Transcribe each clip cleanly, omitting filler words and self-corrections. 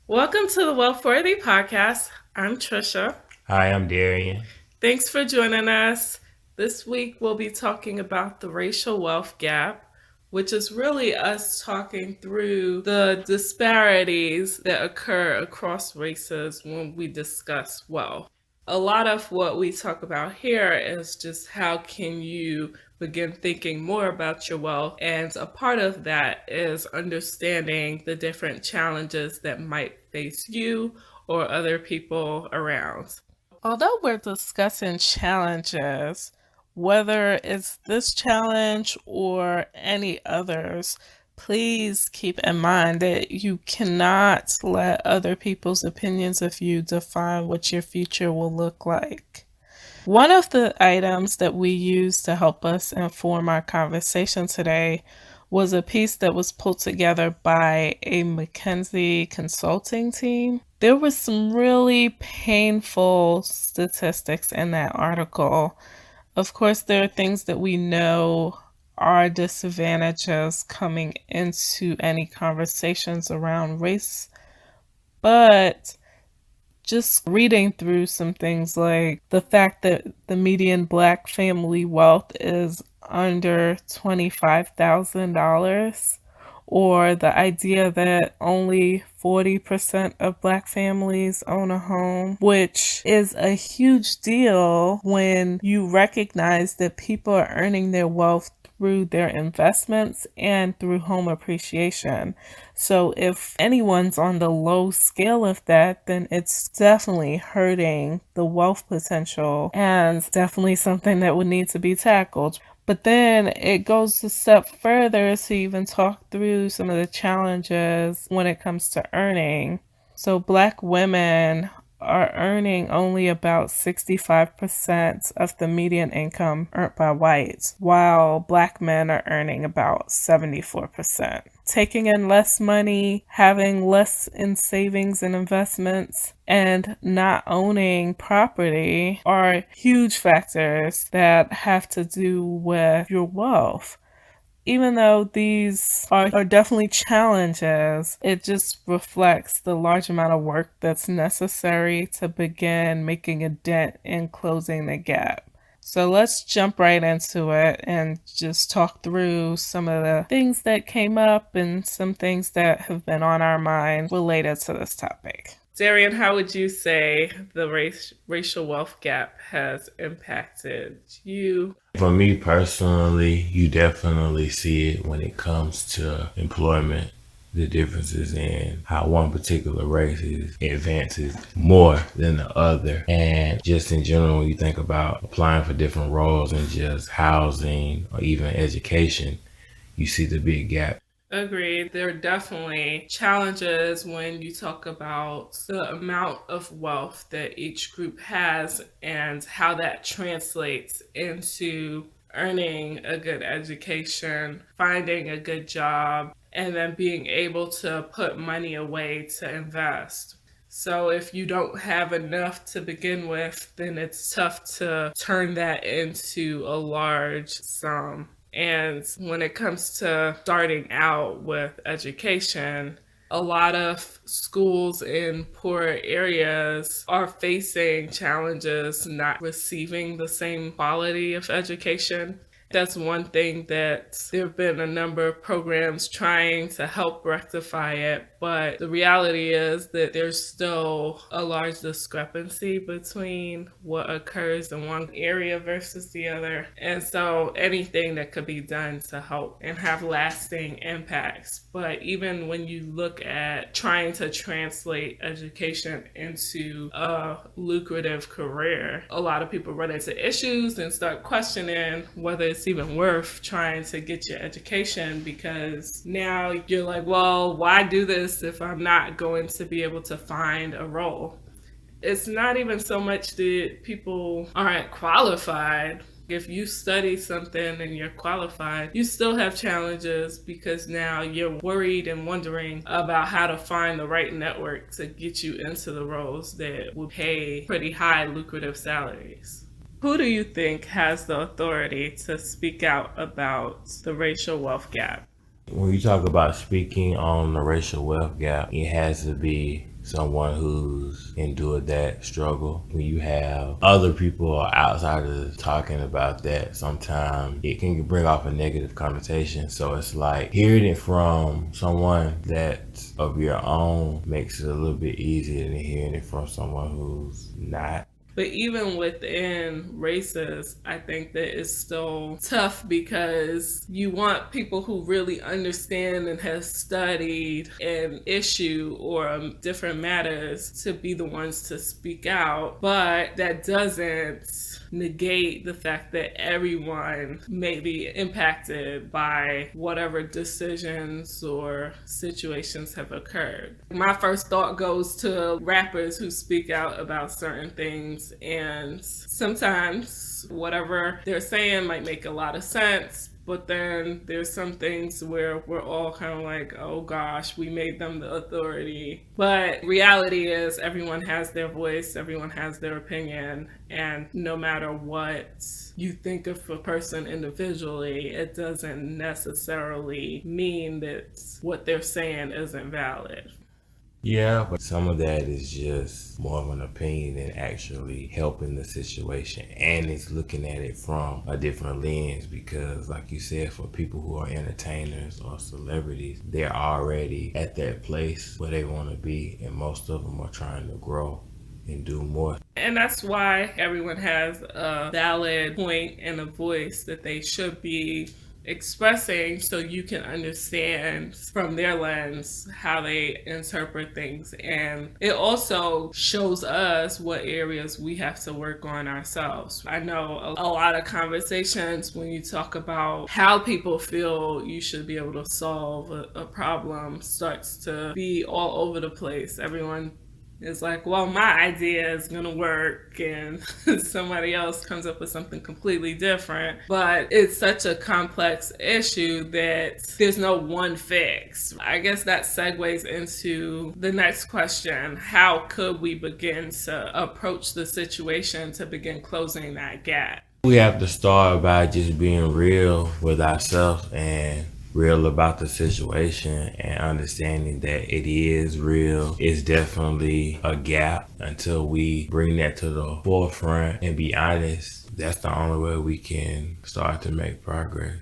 Welcome to the Wealthworthy Podcast. I'm Trisha. Hi, I'm Darian. Thanks for joining us. This week we'll be talking about the racial wealth gap, which is really us talking through the disparities that occur across races when we discuss wealth. A lot of what we talk about here is just how can you begin thinking more about your wealth, and a part of that is understanding the different challenges that might face you or other people around. Although we're discussing challenges, whether it's this challenge or any others, please keep in mind that you cannot let other people's opinions of you define what your future will look like. One of the items that we used to help us inform our conversation today was a piece that was pulled together by a McKinsey consulting team. There was some really painful statistics in that article. Of course, there are things that we know are disadvantages coming into any conversations around race, but just reading through some things like the fact that the median black family wealth is under $25,000, or the idea that only 40% of black families own a home, which is a huge deal when you recognize that people are earning their wealth through their investments and through home appreciation. So if anyone's on the low scale of that, then it's definitely hurting the wealth potential and definitely something that would need to be tackled. But then it goes a step further to even talk through some of the challenges when it comes to earning. So black women are earning only about 65% of the median income earned by whites, while black men are earning about 74%. Taking in less money, having less in savings and investments, and not owning property are huge factors that have to do with your wealth. Even though these are definitely challenges, it just reflects the large amount of work that's necessary to begin making a dent in closing the gap. So let's jump right into it and just talk through some of the things that came up and some things that have been on our mind related to this topic. Darian, how would you say the racial wealth gap has impacted you? For me personally, you definitely see it when it comes to employment. The differences in how one particular race advances more than the other. And just in general, when you think about applying for different roles in just housing or even education, you see the big gap. Agreed. There are definitely challenges when you talk about the amount of wealth that each group has and how that translates into earning a good education, finding a good job, and then being able to put money away to invest. So if you don't have enough to begin with, then it's tough to turn that into a large sum. And when it comes to starting out with education, a lot of schools in poor areas are facing challenges not receiving the same quality of education. That's one thing that there have been a number of programs trying to help rectify it, but the reality is that there's still a large discrepancy between what occurs in one area versus the other. And so anything that could be done to help and have lasting impacts. But even when you look at trying to translate education into a lucrative career, a lot of people run into issues and start questioning whether it's even worth trying to get your education, because now you're like, well, why do this if I'm not going to be able to find a role? It's not even so much that people aren't qualified. If you study something and you're qualified, you still have challenges because now you're worried and wondering about how to find the right network to get you into the roles that will pay pretty high, lucrative salaries. Who do you think has the authority to speak out about the racial wealth gap? When you talk about speaking on the racial wealth gap, it has to be someone who's endured that struggle. When you have other people or outsiders talking about that, sometimes it can bring off a negative connotation. So it's like hearing it from someone that's of your own makes it a little bit easier than hearing it from someone who's not. But even within races, I think that it's still tough because you want people who really understand and have studied an issue or different matters to be the ones to speak out. But that doesn't negate the fact that everyone may be impacted by whatever decisions or situations have occurred. My first thought goes to rappers who speak out about certain things, and sometimes whatever they're saying might make a lot of sense, but then there's some things where we're all kind of like, oh gosh, we made them the authority. But reality is everyone has their voice, everyone has their opinion, and no matter what you think of a person individually, it doesn't necessarily mean that what they're saying isn't valid. Yeah, but some of that is just more of an opinion than actually helping the situation. And it's looking at it from a different lens because, like you said, for people who are entertainers or celebrities, they're already at that place where they want to be. And most of them are trying to grow and do more. And that's why everyone has a valid point and a voice that they should be expressing so you can understand from their lens how they interpret things. And it also shows us what areas we have to work on ourselves. I know a lot of conversations when you talk about how people feel you should be able to solve a problem starts to be all over the place. Everyone is like, well, my idea is going to work, and somebody else comes up with something completely different. But it's such a complex issue that there's no one fix. I guess that segues into the next question. How could we begin to approach the situation to begin closing that gap? We have to start by just being real with ourselves and real about the situation and understanding that it is real. It's definitely a gap. Until we bring that to the forefront and be honest, that's the only way we can start to make progress.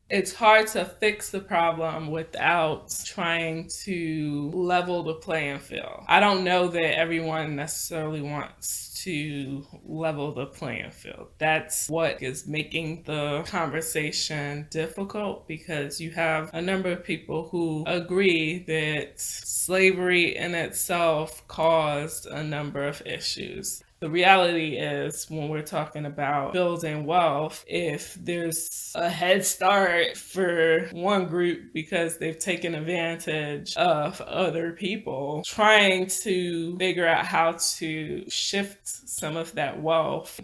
It's hard to fix the problem without trying to level the playing field. I don't know that everyone necessarily wants to level the playing field. That's what is making the conversation difficult, because you have a number of people who agree that slavery in itself caused a number of issues. The reality is, when we're talking about building wealth, if there's a head start for one group because they've taken advantage of other people, trying to figure out how to shift some of that wealth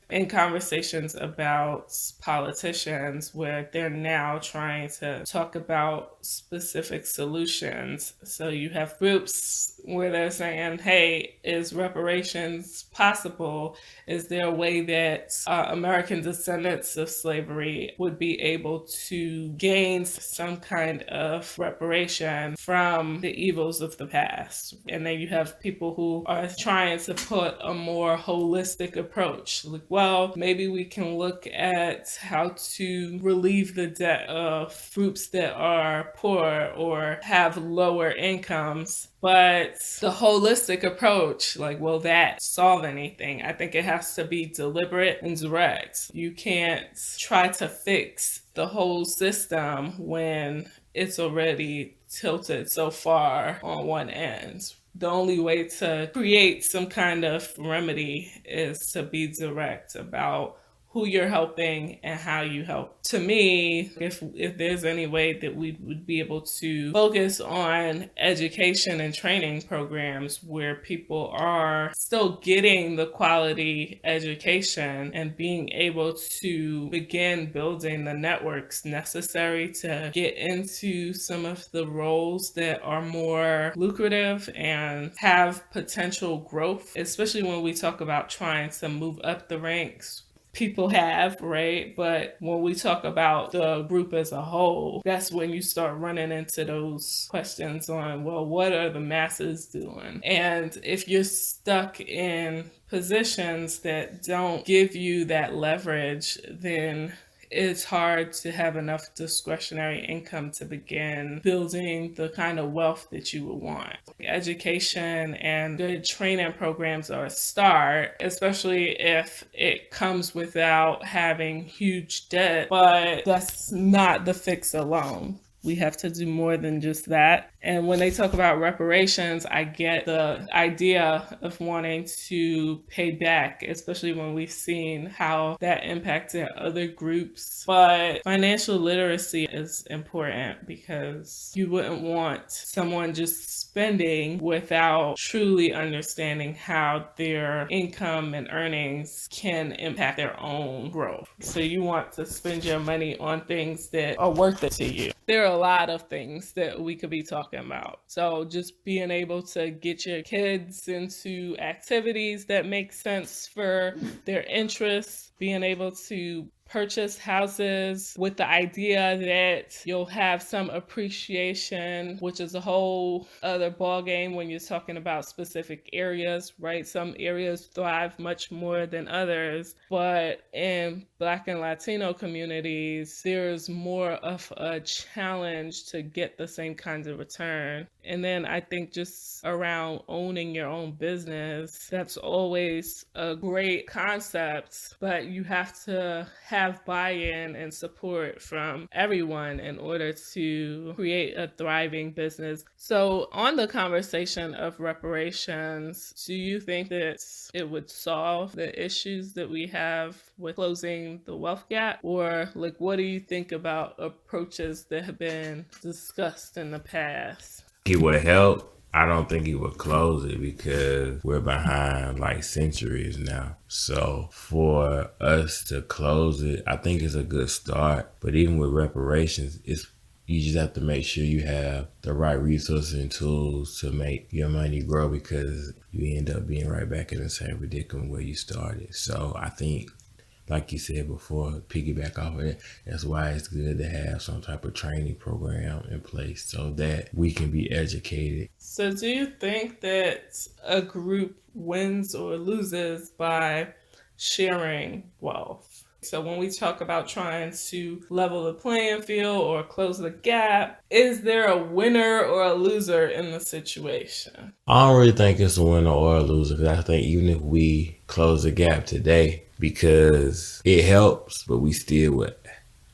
in conversations about politicians where they're now trying to talk about specific solutions. So you have groups where they're saying, hey, is reparations possible? Is there a way that American descendants of slavery would be able to gain some kind of reparation from the evils of the past? And then you have people who are trying to put a more holistic approach. Like, well, maybe we can look at how to relieve the debt of groups that are poor or have lower incomes. But the holistic approach, like, will that solve anything? I think it has to be deliberate and direct. You can't try to fix the whole system when it's already tilted so far on one end. The only way to create some kind of remedy is to be direct about who you're helping and how you help. To me, if there's any way that we would be able to focus on education and training programs where people are still getting the quality education and being able to begin building the networks necessary to get into some of the roles that are more lucrative and have potential growth, especially when we talk about trying to move up the ranks. people have, right? But when we talk about the group as a whole, that's when you start running into those questions on, well, what are the masses doing? And if you're stuck in positions that don't give you that leverage, then it's hard to have enough discretionary income to begin building the kind of wealth that you would want. Education and good training programs are a start, especially if it comes without having huge debt, but that's not the fix alone. We have to do more than just that. And when they talk about reparations, I get the idea of wanting to pay back, especially when we've seen how that impacted other groups. But financial literacy is important because you wouldn't want someone just spending without truly understanding how their income and earnings can impact their own growth. So you want to spend your money on things that are worth it to you. There are a lot of things that we could be talking about. So just being able to get your kids into activities that make sense for their interests, being able to purchase houses with the idea that you'll have some appreciation, which is a whole other ballgame when you're talking about specific areas, right? Some areas thrive much more than others, but in Black and Latino communities, there's more of a challenge to get the same kinds of return. And then I think just around owning your own business, that's always a great concept, but you have to have buy-in and support from everyone in order to create a thriving business. So on the conversation of reparations, do you think that it would solve the issues that we have with closing the wealth gap? Or like, what do you think about approaches that have been discussed in the past? It would help. I don't think it would close it because we're behind like centuries now. So for us to close it, I think it's a good start. But even with reparations, you just have to make sure you have the right resources and tools to make your money grow, because you end up being right back in the same predicament where you started. So I think, like you said before, piggyback off of it, that's why it's good to have some type of training program in place so that we can be educated. So do you think that a group wins or loses by sharing wealth? So when we talk about trying to level the playing field or close the gap, is there a winner or a loser in the situation? I don't really think it's a winner or a loser, because I think even if we close the gap today, because it helps, but we still would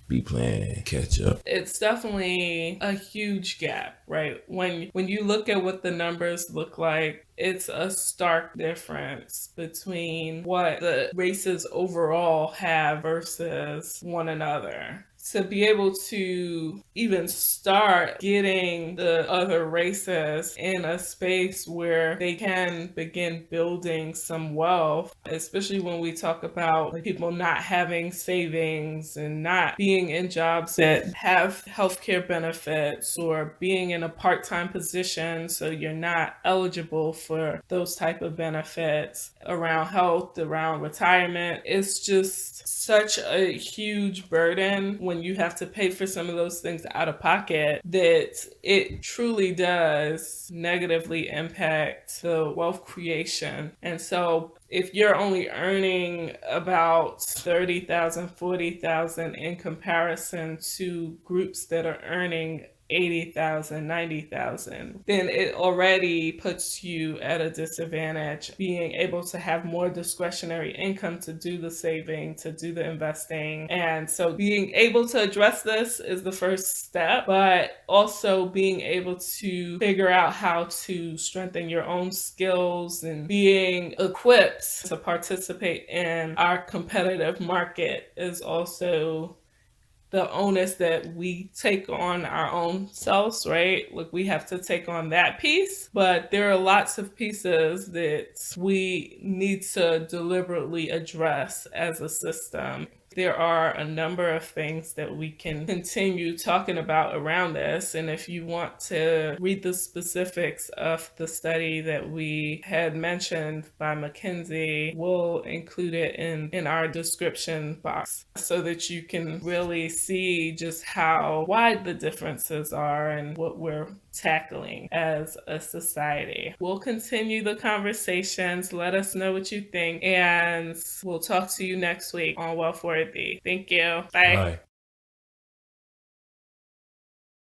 be playing catch up. It's definitely a huge gap, right? When you look at what the numbers look like, it's a stark difference between what the races overall have versus one another. To be able to even start getting the other races in a space where they can begin building some wealth, especially when we talk about people not having savings and not being in jobs that have healthcare benefits, or being in a part-time position so you're not eligible for those type of benefits around health, around retirement. It's just such a huge burden when you have to pay for some of those things out of pocket that it truly does negatively impact the wealth creation. And so if you're only earning about 30,000, 40,000 in comparison to groups that are earning 80,000, 90,000, then it already puts you at a disadvantage. Being able to have more discretionary income to do the saving, to do the investing. And so being able to address this is the first step, but also being able to figure out how to strengthen your own skills and being equipped to participate in our competitive market is also the onus that we take on our own selves, right? Like, we have to take on that piece, but there are lots of pieces that we need to deliberately address as a system. there are a number of things that we can continue talking about around this. And if you want to read the specifics of the study that we had mentioned by McKinsey, we'll include it in our description box so that you can really see just how wide the differences are and what we're tackling as a society. We'll continue the conversations. Let us know what you think, and we'll talk to you next week on Wealth Worthy. Thank you. Bye. Bye.